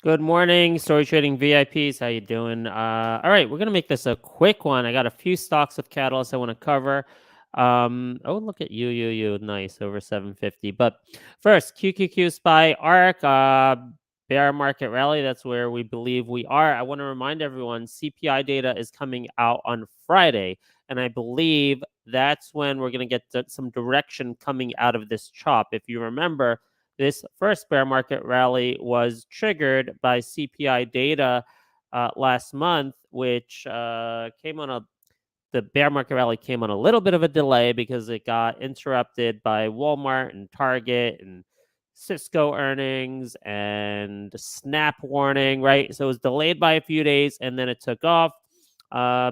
Good morning, Story Trading VIPs. How you doing? All right, we're gonna make this a quick one. I got a few stocks with catalysts I want to cover. Oh, look at UUUU, nice, over 750. But first, QQQ SPY ARC, bear market rally. That's where we believe we are. I want to remind everyone, CPI data is coming out on Friday, and I believe that's when we're gonna get some direction coming out of this chop. If you remember, this first bear market rally was triggered by CPI data last month, which came on the bear market rally came on a little bit of a delay because it got interrupted by Walmart and Target and Cisco earnings and Snap warning, right? So it was delayed by a few days and then it took off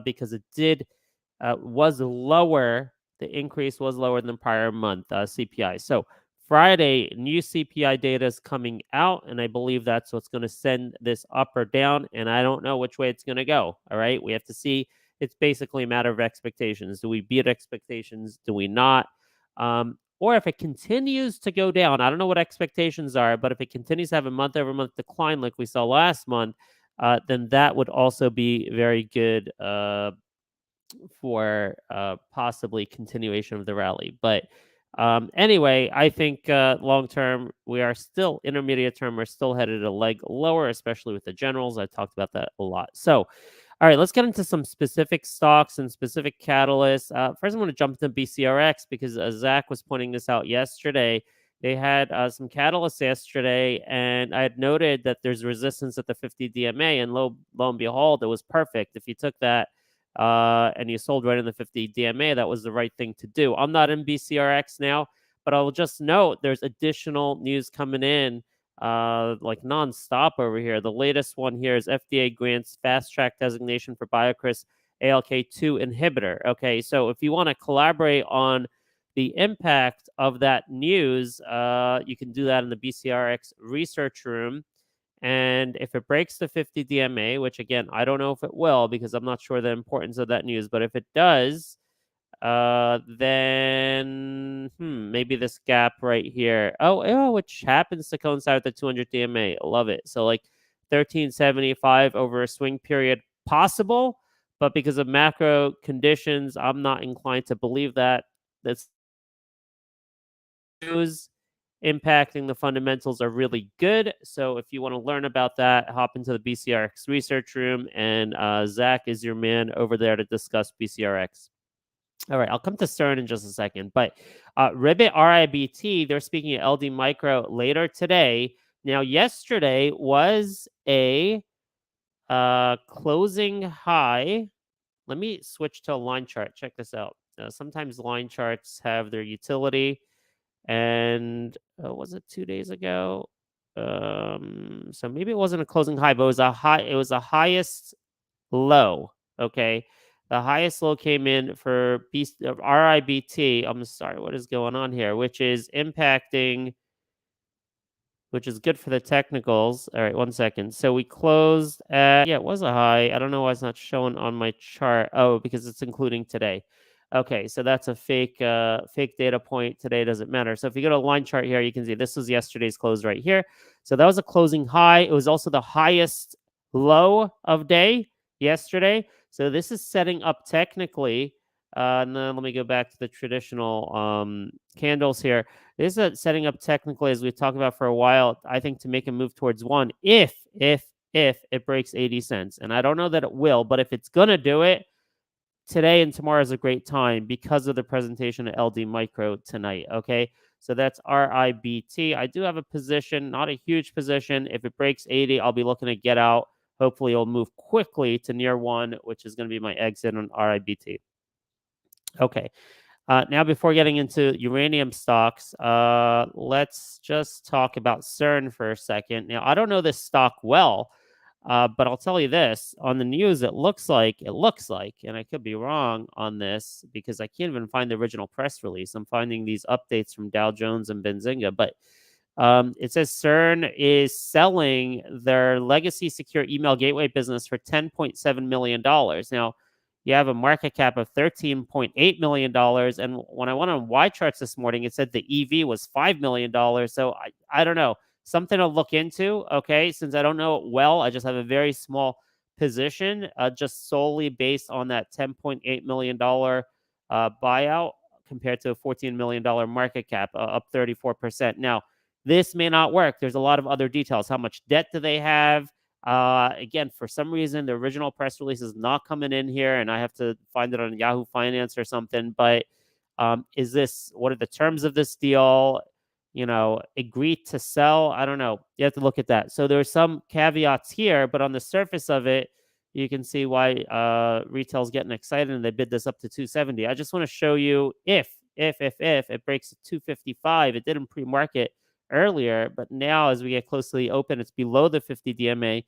because it was lower. The increase was lower than the prior month CPI. So Friday, new CPI data is coming out, and I believe that's what's going to send this up or down, and I don't know which way it's going to go, all right? We have to see. It's basically a matter of expectations. Do we beat expectations? Do we not? Or if it continues to go down, I don't know what expectations are, but if it continues to have a month-over-month decline like we saw last month, then that would also be very good for possibly continuation of the rally. But anyway, I think long term, we are still intermediate term, we're still headed a leg lower, especially with the generals. I talked about that a lot. So, all right, let's get into some specific stocks and specific catalysts. First, I'm going to jump into BCRX because Zach was pointing this out yesterday. They had some catalysts yesterday, and I had noted that there's resistance at the 50 DMA, and lo and behold, it was perfect. If you took that and you sold right in the 50 DMA, that was the right thing to do. I'm not in BCRX now, but I will just note there's additional news coming in like nonstop over here. The latest one here is FDA grants fast track designation for BioCryst ALK2 inhibitor. Okay, so if you want to collaborate on the impact of that news, you can do that in the BCRX research room. And if it breaks the 50 DMA, which again, I don't know if it will because I'm not sure the importance of that news, but if it does, then maybe this gap right here. Oh, which happens to coincide with the 200 DMA. Love it. So like 1375 over a swing period possible, but because of macro conditions, I'm not inclined to believe that. That's news impacting the fundamentals are really good. So if you want to learn about that, hop into the BCRX research room, and Zach is your man over there to discuss BCRX. All right, I'll come to CYRN in just a second, but RIBT, they're speaking at LD Micro later today. Now, yesterday was a closing high. Let me switch to a line chart. Check this out. Sometimes line charts have their utility. And was it 2 days ago? So maybe it wasn't a closing high, but it was a high. It was the highest low. Okay, the highest low came in for RIBT. I'm sorry, what is going on here? Which is impacting, which is good for the technicals. All right, 1 second. So we closed at, yeah, it was a high. I don't know why it's not showing on my chart. Oh, because it's including today. Okay, so that's a fake data point. Today doesn't matter. So if you go to a line chart here, you can see this was yesterday's close right here. So that was a closing high. It was also the highest low of day yesterday. So this is setting up technically. And then let me go back to the traditional candles here. This is setting up technically, as we've talked about for a while, I think to make a move towards one if it breaks 80 cents. And I don't know that it will, but if it's going to do it, today and tomorrow is a great time because of the presentation at LD Micro tonight, okay? So that's RIBT. I do have a position, not a huge position. If it breaks 80, I'll be looking to get out. Hopefully, it'll move quickly to near 1, which is going to be my exit on RIBT. Okay. Now, before getting into uranium stocks, let's just talk about CYRN for a second. Now, I don't know this stock well, but I'll tell you this, on the news, it looks like, and I could be wrong on this because I can't even find the original press release. I'm finding these updates from Dow Jones and Benzinga, but It says CERN is selling their legacy secure email gateway business for $10.7 million. Now, you have a market cap of $13.8 million. And when I went on Y charts this morning, it said the EV was $5 million. So I don't know. Something to look into. Okay. Since I don't know it well, I just have a very small position, just solely based on that $10.8 million buyout compared to a $14 million market cap, up 34%. Now, this may not work. There's a lot of other details. How much debt do they have? Again, for some reason, the original press release is not coming in here, and I have to find it on Yahoo Finance or something. But what are the terms of this deal? Agreed to sell? I don't know. You have to look at that. So there's some caveats here, but on the surface of it, you can see why retail's getting excited and they bid this up to 270. I just want to show you if it breaks to 255, it didn't pre-market earlier, but now as we get closely open, it's below the 50 DMA.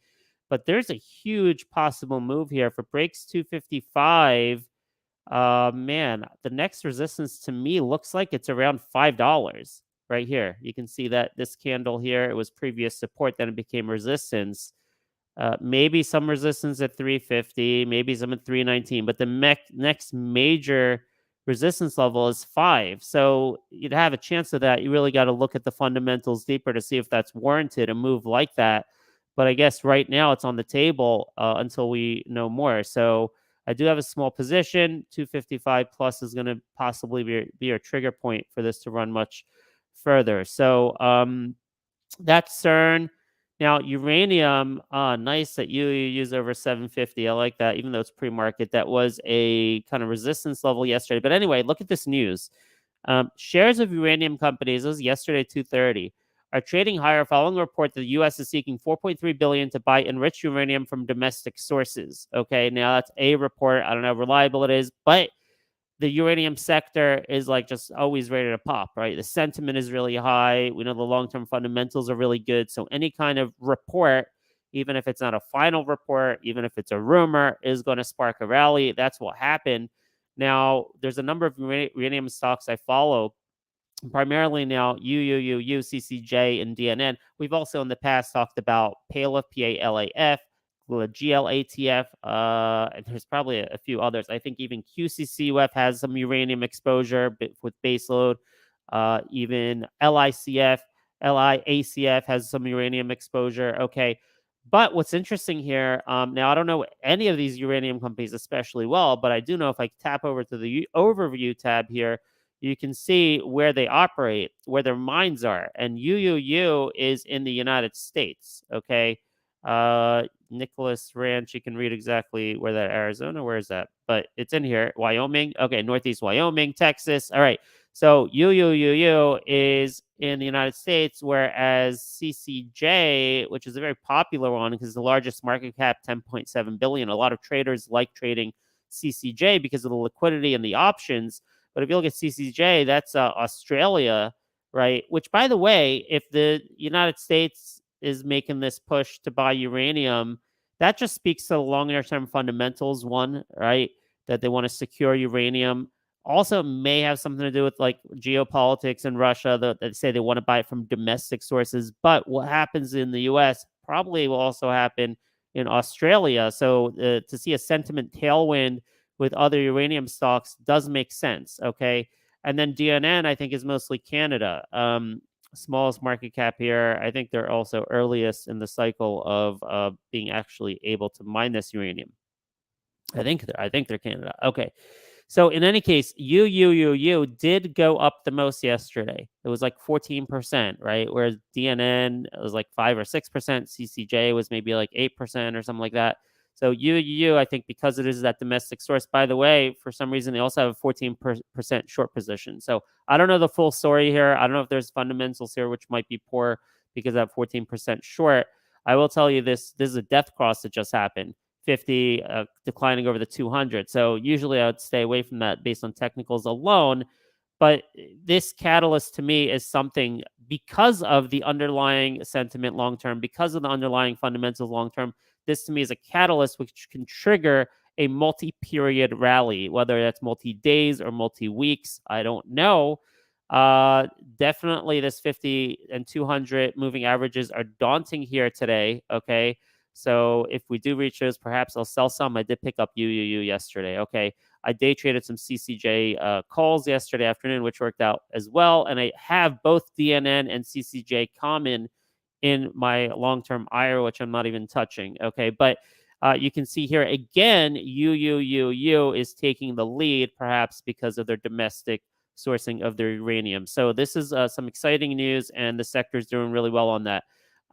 But there's a huge possible move here. If it breaks 255, man, the next resistance to me looks like it's around $5 right here. You can see that this candle here, it was previous support, then it became resistance. Maybe some resistance at 350, maybe some at 319, but the next major resistance level is 5. So you'd have a chance of that. You really got to look at the fundamentals deeper to see if that's warranted, a move like that. But I guess right now it's on the table until we know more. So I do have a small position. 255 plus is going to possibly be a trigger point for this to run much further. So that's CERN. Now, uranium, nice that you use over 750. I like that, even though it's pre-market. That was a kind of resistance level yesterday. But anyway, look at this news. Shares of uranium companies, this was yesterday, 2:30, are trading higher following a report that the U.S. is seeking $4.3 billion to buy enriched uranium from domestic sources. Okay, now that's a report. I don't know how reliable it is, but the uranium sector is like just always ready to pop, right? The sentiment is really high. We know the long-term fundamentals are really good. So any kind of report, even if it's not a final report, even if it's a rumor, is going to spark a rally. That's what happened. Now, there's a number of uranium stocks I follow, primarily now UUUU, CCJ, and DNN. We've also in the past talked about PALAF, PALAF, GLATF, and there's probably a few others. I think even QCCUF has some uranium exposure with baseload. Even LIACF has some uranium exposure. Okay. But what's interesting here, now I don't know any of these uranium companies especially well, but I do know if I tap over to the overview tab here, you can see where they operate, where their mines are. And UUU is in the United States. Okay. Nicholas Ranch, you can read exactly where that Arizona, where is that? But it's in here. Wyoming. Okay, Northeast Wyoming, Texas. All right. So UUUU is in the United States, whereas CCJ, which is a very popular one because the largest market cap, 10.7 billion. A lot of traders like trading CCJ because of the liquidity and the options. But if you look at CCJ, that's Australia, right? Which, by the way, if the United States is making this push to buy uranium, that just speaks to the longer term fundamentals, one, right? That they want to secure uranium. Also may have something to do with like geopolitics in Russia, that they say they want to buy it from domestic sources. But what happens in the US probably will also happen in Australia. So to see a sentiment tailwind with other uranium stocks does make sense, okay? And then DNN, I think, is mostly Canada. Smallest market cap here. I think they're also earliest in the cycle of being actually able to mine this uranium. I think they're Canada. Okay. So in any case, UUUU did go up the most yesterday. It was like 14%, right? Whereas DNN was like 5 or 6%. CCJ was maybe like 8% or something like that. So UUU, I think because it is that domestic source, by the way, for some reason, they also have a 14% short position. So I don't know the full story here. I don't know if there's fundamentals here, which might be poor because of that 14% short. I will tell you this is a death cross that just happened. 50 declining over the 200. So usually I would stay away from that based on technicals alone. But this catalyst to me is something because of the underlying sentiment long term, because of the underlying fundamentals long term. This to me is a catalyst which can trigger a multi-period rally, whether that's multi-days or multi-weeks. I don't know. Definitely this 50 and 200 moving averages are daunting here today. Okay. So if we do reach those, perhaps I'll sell some. I did pick up UUU yesterday. Okay. I day traded some CCJ calls yesterday afternoon, which worked out as well. And I have both DNN and CCJ common in my long-term IRA, which I'm not even touching. Okay. But you can see here again, UUUU is taking the lead, perhaps because of their domestic sourcing of their uranium. So this is some exciting news, and the sector is doing really well on that.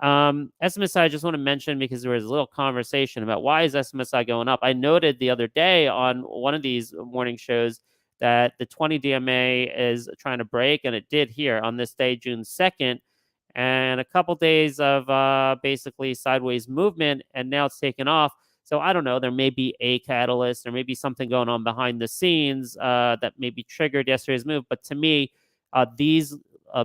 SMSI, I just want to mention because there was a little conversation about why is SMSI going up. I noted the other day on one of these morning shows that the 20 DMA is trying to break, and it did here on this day, June 2nd, and a couple days of basically sideways movement, and now it's taken off. So I don't know. There may be a catalyst. There may be something going on behind the scenes that maybe triggered yesterday's move. But to me, these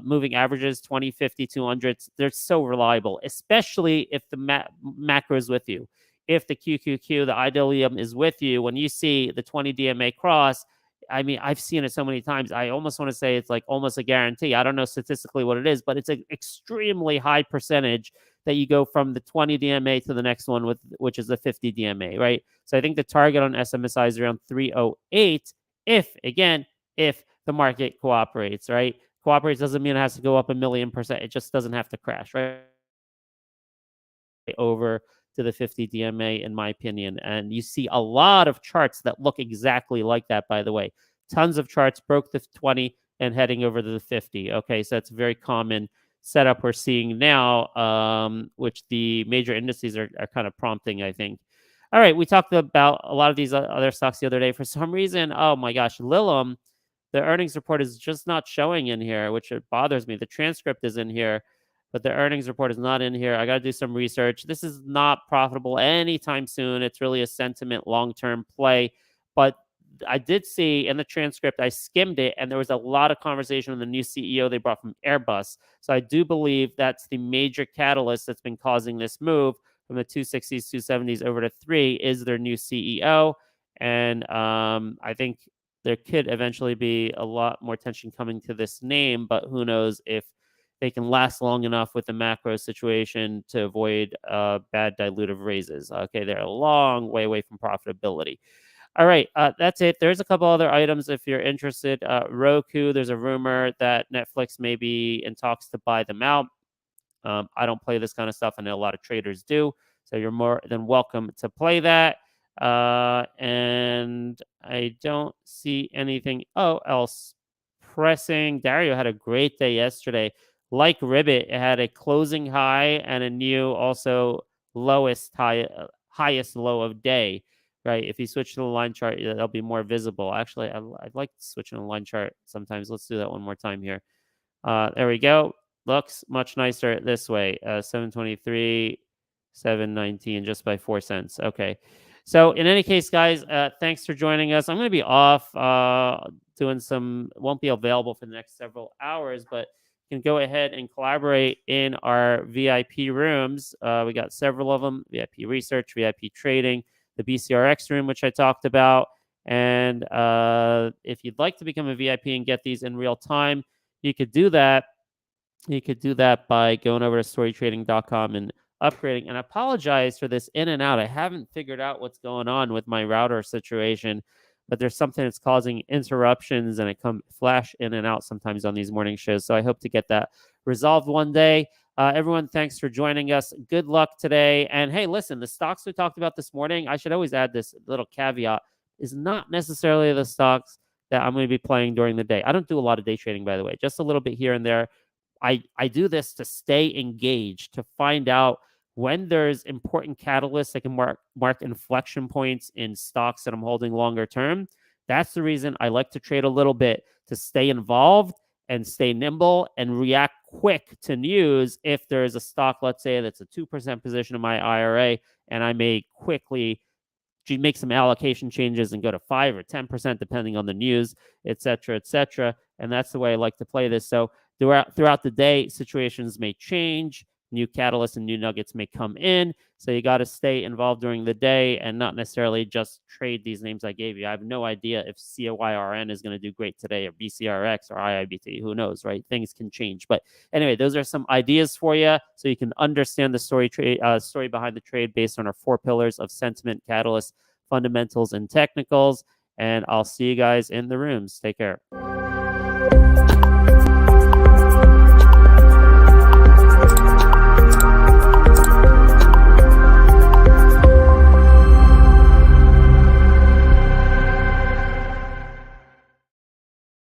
moving averages, 20, 50, 200s, they're so reliable, especially if the macro is with you. If the QQQ, the IWM is with you, when you see the 20 DMA cross, I mean, I've seen it so many times. I almost want to say it's like almost a guarantee. I don't know statistically what it is, but it's an extremely high percentage that you go from the 20 DMA to the next one, which is the 50 DMA, right? So I think the target on SMSI is around 308 if the market cooperates, right? Cooperates doesn't mean it has to go up 1,000,000%. It just doesn't have to crash, right? Over to the 50 DMA, in my opinion. And you see a lot of charts that look exactly like that, by the way. Tons of charts broke the 20 and heading over to the 50. Okay, so that's a very common setup we're seeing now, which the major indices are kind of prompting, I think. All right, we talked about a lot of these other stocks the other day. For some reason, oh my gosh, LILM, the earnings report is just not showing in here, which it bothers me. The transcript is in here, but the earnings report is not in here. I got to do some research. This is not profitable anytime soon. It's really a sentiment long-term play. But I did see in the transcript, I skimmed it, and there was a lot of conversation on the new CEO they brought from Airbus. So I do believe that's the major catalyst that's been causing this move from the 260s, 270s over to 3 is their new CEO. And I think there could eventually be a lot more attention coming to this name, but who knows if they can last long enough with the macro situation to avoid bad dilutive raises. Okay, they're a long way away from profitability. All right, that's it. There's a couple other items if you're interested. Roku, there's a rumor that Netflix may be in talks to buy them out. I don't play this kind of stuff. I know a lot of traders do. So you're more than welcome to play that. And I don't see anything else pressing. DRIO had a great day yesterday. Like RIBT, it had a closing high and a new also highest low of day. Right. If you switch to the line chart, that'll be more visible. Actually, I'd like to switch to the line chart sometimes. Let's do that one more time here. There we go. Looks much nicer this way. 723, 719, just by 4 cents. Okay. So in any case, guys, thanks for joining us. I'm going to be off doing won't be available for the next several hours, but you can go ahead and collaborate in our VIP rooms. We got several of them: VIP research, VIP trading, the BCRX room, which I talked about. And if you'd like to become a VIP and get these in real time, you could do that. You could do that by going over to StoryTrading.com and upgrading. And I apologize for this in and out. I haven't figured out what's going on with my router situation, but there's something that's causing interruptions, and it come flash in and out sometimes on these morning shows. So I hope to get that resolved one day. Everyone, thanks for joining us. Good luck today. And hey, listen, the stocks we talked about this morning, I should always add this little caveat, is not necessarily the stocks that I'm going to be playing during the day. I don't do a lot of day trading, by the way, just a little bit here and there. I do this to stay engaged, to find out when there's important catalysts that can mark inflection points in stocks that I'm holding longer term. That's the reason I like to trade a little bit, to stay involved and stay nimble and react quick to news. If there is a stock, let's say that's a 2% position in my IRA, and I may quickly make some allocation changes and go to 5 or 10%, depending on the news, et cetera, et cetera. And that's the way I like to play this. So throughout the day, situations may change. new catalysts and new nuggets may come in. So you got to stay involved during the day and not necessarily just trade these names I gave you. I have no idea if CYRN is going to do great today, or BCRX or IIBT. Who knows, right? Things can change. But anyway, those are some ideas for you so you can understand the story behind the trade based on our 4 pillars of sentiment, catalysts, fundamentals, and technicals. And I'll see you guys in the rooms. Take care.